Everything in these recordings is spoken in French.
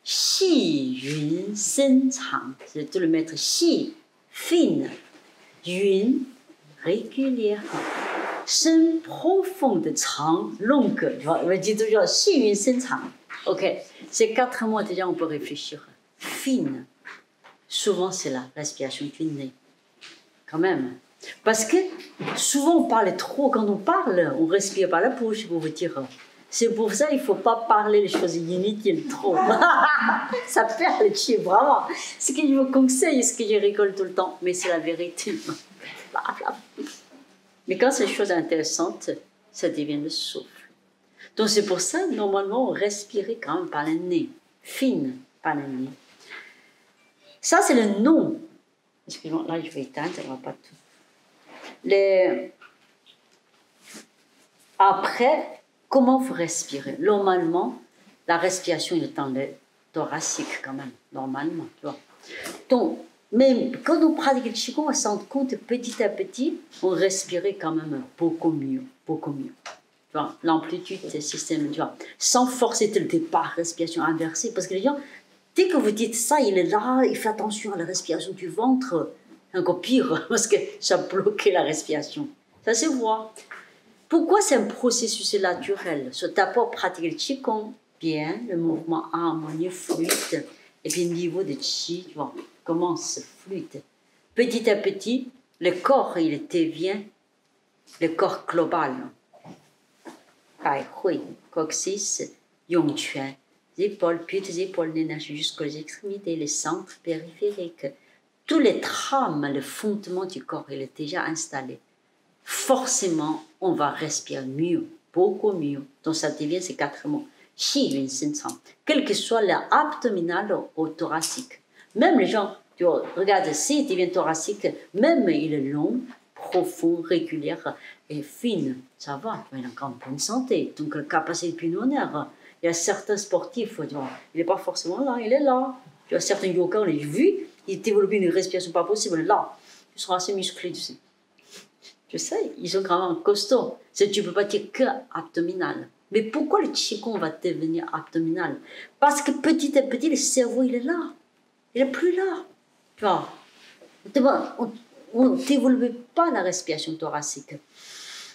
细云深长，c'est de le mettre 细 fine, 云 régulière, 深 profonde, 长 longue. On va dire toujours 细云深长. Ok, ces 4 mots déjà on peut réfléchir. Fine, souvent c'est la respiration du nez. Quand même. Parce que souvent on parle trop, quand on parle, on respire par la bouche, pour vous dire. C'est pour ça qu'il ne faut pas parler les choses inutiles trop. Ça perd le chi, vraiment. Ce que je vous conseille, ce que je rigole tout le temps, mais c'est la vérité. Mais quand c'est des choses intéressantes, ça devient le souffle. Donc c'est pour ça, normalement, on respirait quand même par le nez. Fine, par le nez. Ça, c'est le nom. Excusez-moi, là, je vais éteindre, ça ne va pas tout. Après, comment vous respirez? Normalement, la respiration est dans le thoracique quand même, normalement. Tu vois. Donc, mais quand on pratique le Qigong, on se rend compte petit à petit, on respirait quand même beaucoup mieux, beaucoup mieux. L'amplitude des systèmes, tu vois, sans forcer dès le départ, respiration inversée, parce que les gens, dès que vous dites ça, il est là, il fait attention à la respiration du ventre, encore pire, parce que ça bloquait la respiration. Ça se voit. Pourquoi c'est un processus naturel? D'abord, pratiquer le Qigong, bien, le mouvement harmonieux, fluide, et puis le niveau de Qi, tu vois, commence fluide. Petit à petit, le corps, il devient le corps global. Bai Hui, coccyx, yongquan, les épaules, puis les épaules d'énergie jusqu'aux extrémités, les centres périphériques. Tous les trames, le fondement du corps, il est déjà installé. Forcément, on va respirer mieux, beaucoup mieux. Donc ça devient ces 4 mots. Xi Yun Shen Chang. Quel que soit l'abdominal ou thoracique. Même les gens, tu vois, regarde, s'il devient thoracique, même il est long, profond, régulier et fine, ça va, il a encore une bonne santé. Donc la capacité pulmonaire. Il y a certains sportifs, tu vois, il n'est pas forcément là, il est là. Tu vois, certains yogas, on les a vus, ils développent une respiration pas possible, là. Ils sont assez musclés, tu sais. Je sais, ils sont vraiment costauds. Tu ne peux pas dire que abdominal. Mais pourquoi le Qigong va devenir abdominal? Parce que petit à petit, le cerveau, il est là. Il n'est plus là. Tu vois, on ne développe pas la respiration thoracique.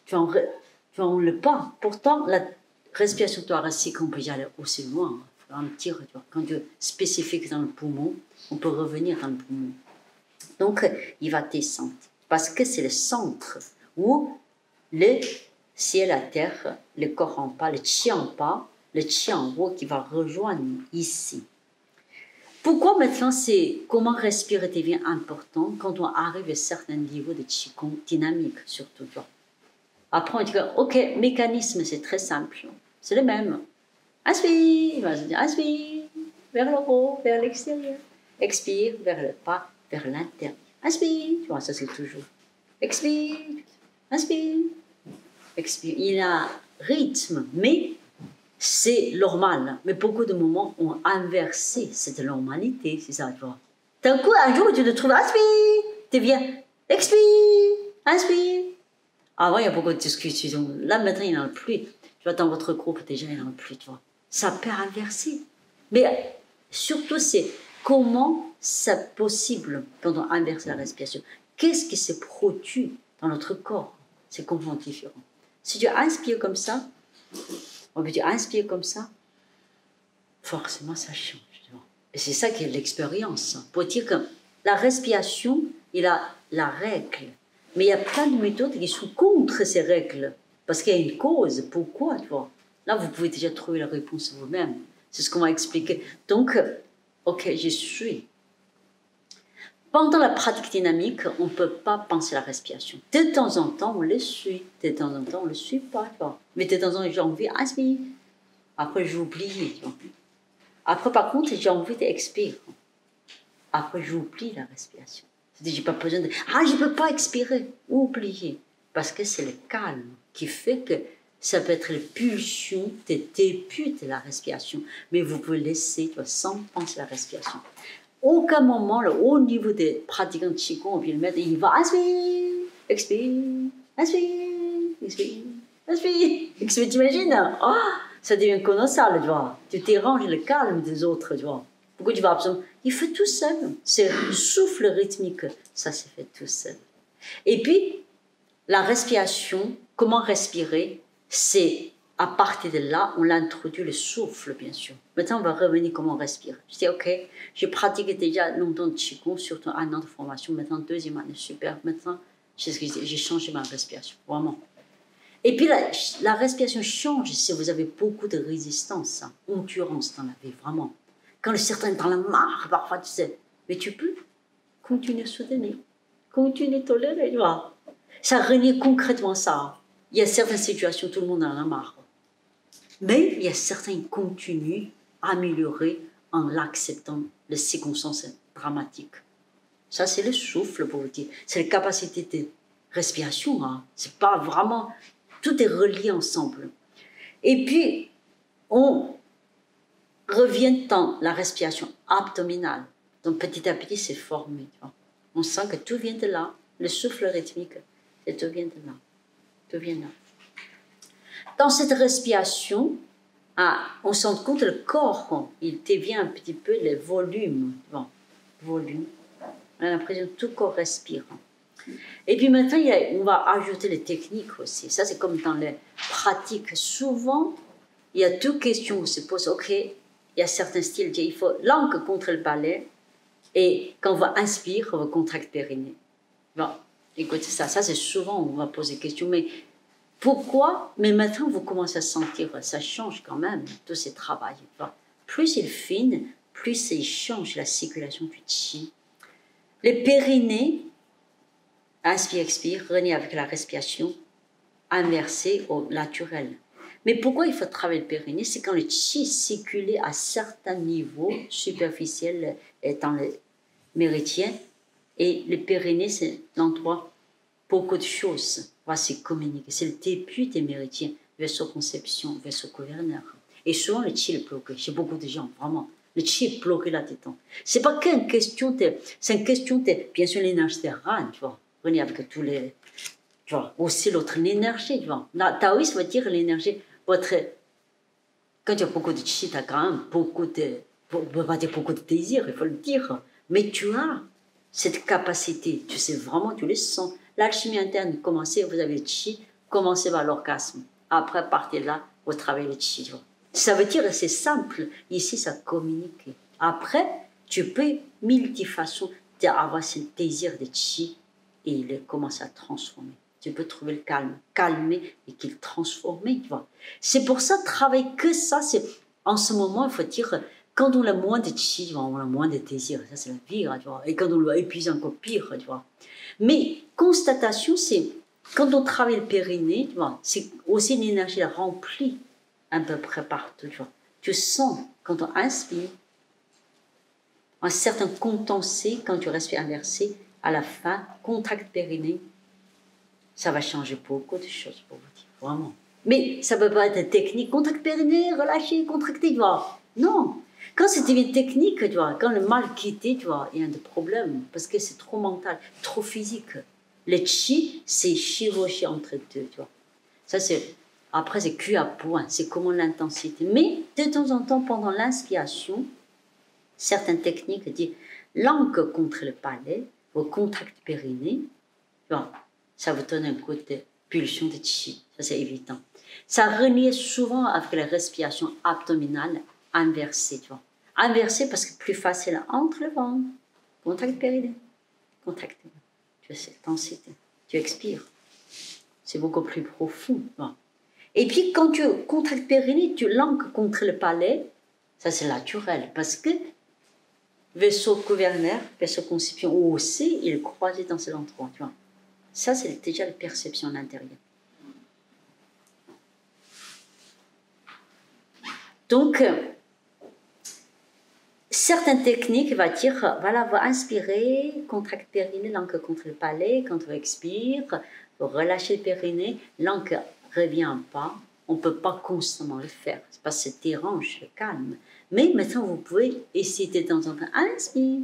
Tu vois, on ne l'a pas. Pourtant, la respiration thoracique, on peut y aller aussi loin. Il faut en tirer, tu vois. Quand tu es spécifique dans le poumon, on peut revenir dans le poumon. Donc, il va descendre. Parce que c'est le centre où le ciel, la terre, le corps en bas, le chi en bas, le chi en haut qui va rejoindre ici. Pourquoi maintenant c'est comment respirer devient important quand on arrive à certains niveaux de Qigong dynamique surtout. Après on dit ok, mécanisme c'est très simple, c'est le même. Inspire, il va se dire inspire vers le haut, vers l'extérieur. Expire vers le bas, vers l'intérieur. Inspire, tu vois, ça c'est toujours. Expire, inspire, expire. Il y a un rythme, mais c'est normal. Mais beaucoup de moments ont inversé cette normalité, c'est ça, tu vois. D'un coup, un jour, tu te trouves, inspire, tu viens, expire, inspire. Avant, il y a beaucoup de discussions. Là, maintenant, il n'y en a plus. Tu vois, dans votre groupe, déjà, il n'y en a plus, tu vois. Ça peut inverser. Mais surtout, c'est comment c'est possible quand on inverse la respiration. Qu'est-ce qui se produit dans notre corps? C'est complètement différent. Si tu inspires comme ça, ou que tu inspires comme ça, forcément ça change. Et c'est ça qui est l'expérience. Pour dire que la respiration, il a la règle. Mais il y a plein de méthodes qui sont contre ces règles. Parce qu'il y a une cause. Pourquoi, tu vois? Là, vous pouvez déjà trouver la réponse vous-même. C'est ce qu'on va expliquer. Donc, ok, je suis. Pendant la pratique dynamique, on ne peut pas penser à la respiration. De temps en temps, on le suit. De temps en temps, on ne le suit pas. Tu vois. Mais de temps en temps, j'ai envie d'inspirer. Après, j'oublie. Après, par contre, j'ai envie d'expirer. Après, j'oublie la respiration. C'est-à-dire, je n'ai pas besoin de... Ah, je ne peux pas expirer. Oublier. Parce que c'est le calme qui fait que ça peut être la pulsion des débuts de la respiration. Mais vous pouvez laisser, tu vois, sans penser à la respiration. Aucun moment, le haut niveau des pratiquants de Qigong, on peut le mettre, il va inspire, expire, inspire, expire, inspire, expire. T'imagines? Oh, ça devient colossal, tu vois. Tu déranges le calme des autres, tu vois. Pourquoi tu vas absolument... Il fait tout seul. C'est le souffle rythmique, ça se fait tout seul. Et puis, la respiration, comment respirer, c'est à partir de là, on l'introduit le souffle, bien sûr. Maintenant, on va revenir comment respirer. Je dis, ok, j'ai pratiqué déjà longtemps de Qigong, surtout 1 an de formation. Maintenant, 2e année, super. Maintenant, j'ai changé ma respiration, vraiment. Et puis, la respiration change si vous avez beaucoup de résistance, endurance dans la vie, vraiment. Quand certains sont dans la marre, parfois, tu sais, mais tu peux continuer à soutenir, continuer à tolérer, tu vois. Ça renie concrètement ça. Il y a certaines situations, tout le monde en a marre. Mais il y a certains qui continuent à améliorer en l'acceptant les circonstances dramatiques. Ça, c'est le souffle, pour vous dire. C'est la capacité de respiration. Hein. C'est pas vraiment... Tout est relié ensemble. Et puis, on revient dans la respiration abdominale. Donc, petit à petit, c'est formé. Tu vois. On sent que tout vient de là. Le souffle rythmique, tout vient de là. Tout vient de là. Dans cette respiration, on se rend compte que le corps, il devient un petit peu le volume. Bon, volume. On a l'impression que tout le corps respire. Et puis maintenant, on va ajouter les techniques aussi. Ça, c'est comme dans les pratiques. Souvent, il y a deux questions où se pose. Ok, il y a certains styles, il faut langue contre le palais. Et quand on va inspirer, on va contracter périnée. Bon, écoutez ça. Ça, c'est souvent où on va poser des questions. Mais pourquoi? Mais maintenant, vous commencez à sentir, ça change quand même, tous ces travaux. Plus il fine, plus il change la circulation du chi. Les périnées, inspire, expire, renie avec la respiration, inversée au naturel. Mais pourquoi il faut travailler le périnée? C'est quand le chi circule à certains niveaux superficiels dans les méridiens. Et le périnée, c'est l'endroit beaucoup de choses va se communiquer. C'est le début des méridiens, vaisseau conception, vaisseau gouverneur. Et souvent, le chi est bloqué. Chez beaucoup de gens, vraiment. Le chi est bloqué là-dedans. C'est pas qu'une question de... C'est une question de... Bien sûr, l'énergie de Ran, tu vois. Venez avec tous les... Tu vois, aussi l'autre, l'énergie, tu vois. Taoïsme veut dire l'énergie, votre... Quand tu as beaucoup de chi, tu as quand même beaucoup de... On ne peut pas dire beaucoup de désir, il faut le dire. Mais tu as cette capacité, tu sais vraiment, tu le sens. L'alchimie interne, commencez, vous avez le chi, commencez par l'orgasme. Après, partez là, vous travaillez le chi. Ça veut dire que c'est simple. Ici, ça communique. Après, tu peux, mille façons, avoir ce désir de chi et il commence à transformer. Tu peux trouver le calme, calmer et qu'il transforme. C'est pour ça, travailler que ça, c'est en ce moment, il faut dire, quand on a moins de chi, on a moins de désir. Ça, c'est la vie. Tu vois. Et quand on l'épuise, encore pire. Tu vois. Mais constatation, c'est quand on travaille le périnée, c'est aussi une énergie remplie à peu près partout. Tu sens, quand on inspire, un certain condensé, quand tu respires inversé, à la fin, contact périnée, ça va changer beaucoup de choses pour vous dire, vraiment. Mais ça ne peut pas être technique, contact périnée, relâcher, contracter, tu vois. Non. Quand c'est une technique, tu vois, quand le mal quitte, tu vois, il y a des problèmes parce que c'est trop mental, trop physique. Le chi, c'est chirurgie entre deux, tu vois. Ça, c'est, après, c'est cul à point, c'est comment l'intensité. Mais de temps en temps, pendant l'inspiration, certaines techniques disent langue contre le palais, au contact périnée, tu vois, ça vous donne un coup de pulsion de chi, ça c'est évident. Ça renie souvent avec la respiration abdominale inversée, tu vois. Inversée parce que plus facile entre le ventre, contact périnée, contact, tu sais, densité, tu expires. C'est beaucoup plus profond. Bon. Et puis quand tu contractes périnée, tu langues contre le palais, ça c'est naturel parce que vaisseau gouverneur, vaisseau conception aussi, il est croisé dans cet endroit, tu vois. Ça c'est déjà la perception à l'intérieur. Donc, certaines techniques, va dire, voilà, va inspirer, contracte périnée, langue contre le palais, quand on expire, relâcher le périnée, langue revient pas, on ne peut pas constamment le faire, c'est parce que ça dérange le calme. Mais maintenant, vous pouvez essayer de temps en temps, inspire,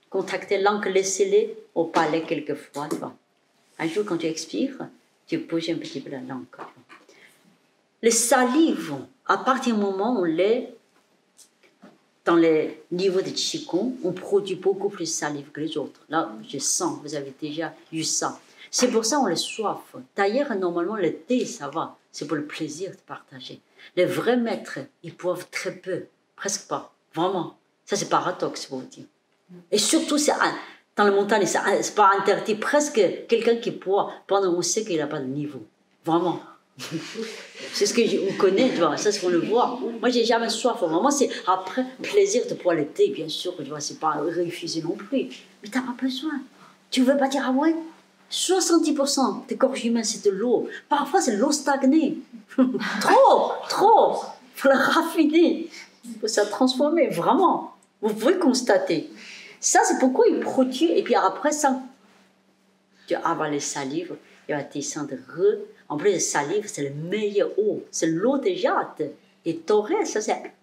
contracter langue, laissez-les au palais quelquefois. Un jour, quand tu expires, tu bouges un petit peu la langue. Les salives, à partir du moment où on l'est dans les niveaux de Qigong, on produit beaucoup plus de salive que les autres. Là, je sens, vous avez déjà eu ça. C'est pour ça qu'on a soif. D'ailleurs, normalement, le thé, ça va. C'est pour le plaisir de partager. Les vrais maîtres, ils boivent très peu, presque pas. Vraiment. Ça, c'est paradoxe, pour vous dire. Et surtout, dans la montagne, c'est pas interdit. Presque quelqu'un qui boit pendant on sait qu'il n'a pas de niveau. Vraiment. C'est ce qu'on connaît, tu vois, c'est ce qu'on le voit. Moi, j'ai jamais soif. Vraiment, c'est après plaisir de boire le thé, bien sûr, tu vois, c'est pas refusé non plus. Mais t'as pas besoin. Tu veux pas dire, ah ouais, 70% des corps humains, c'est de l'eau. Parfois, c'est de l'eau stagnée. Trop. Il faut la raffiner. Il faut ça transformer, vraiment. Vous pouvez constater. Ça, c'est pourquoi il produit. Et puis après, ça, tu avales salive, il va descendre. En plus, la salive, c'est le meilleur eau. C'est l'eau de jade. Et torré, ça, c'est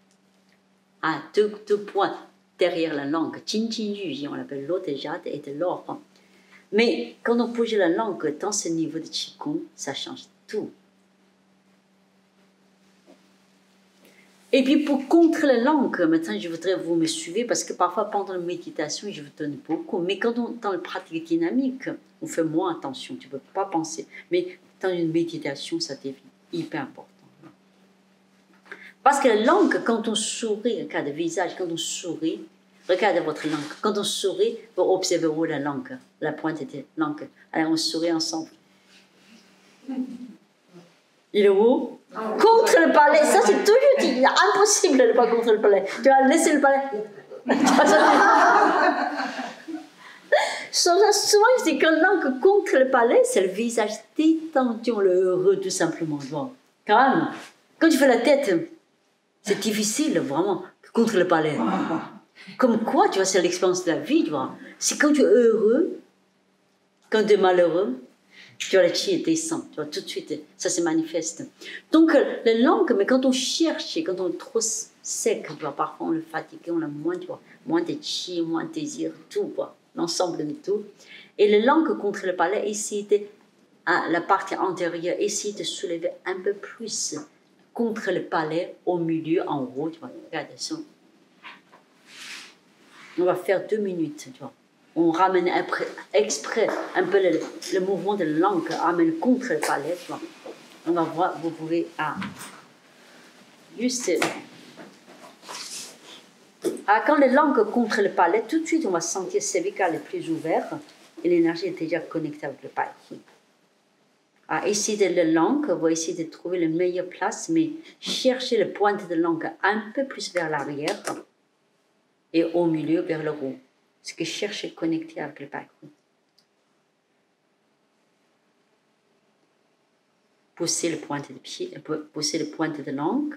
à deux points derrière la langue. Jin Jin Yu, on l'appelle l'eau de jade et de l'or. Mais quand on bouge la langue dans ce niveau de Qigong, ça change tout. Et puis pour contrer la langue, maintenant je voudrais que vous me suivez parce que parfois pendant la méditation, je vous donne beaucoup. Mais quand on dans la pratique dynamique, on fait moins attention, tu ne peux pas penser. Mais dans une méditation, ça devient hyper important. Parce que la langue, quand on sourit, regarde le visage, quand on sourit, regardez votre langue. Quand on sourit, vous observez où la langue, la pointe de la langue. Alors on sourit ensemble. Il est où? Contre le palais. Ça, c'est toujours dit. Il est impossible de ne pas contre le palais. Tu vas laisser le palais. Souvent, je dis que la langue contre le palais, c'est le visage détendu, le heureux, tout simplement. Quand même, quand tu fais la tête, c'est difficile, vraiment, contre le palais. Comme quoi, tu vois, c'est l'expérience de la vie, tu vois. C'est quand tu es heureux, quand tu es malheureux, tu vois, le chi descend, tu vois, tout de suite, ça se manifeste. Donc, la langue, mais quand on cherche, quand on est trop sec, tu vois, parfois on est fatigué, on a moins, tu vois, moins de chi, moins de désir, tout, quoi, l'ensemble de tout. Et la langue contre le palais, essaye de, la partie antérieure, essaye de soulever un peu plus contre le palais, au milieu, en haut, tu vois, regarde ça. On va faire 2 minutes, tu vois. On ramène exprès un peu le mouvement de la langue, ramène contre le palais. On va voir, vous pouvez juste. Quand la langue contre le palais, tout de suite on va sentir le cervical est plus ouvert et l'énergie est déjà connectée avec le palais. Essayez de la langue, vous essayez de trouver la meilleure place, mais cherchez la pointe de langue un peu plus vers l'arrière et au milieu vers le haut. Ce que cherche est connecté avec le palais. Poussez le pointe de pied, poussez le pointe de langue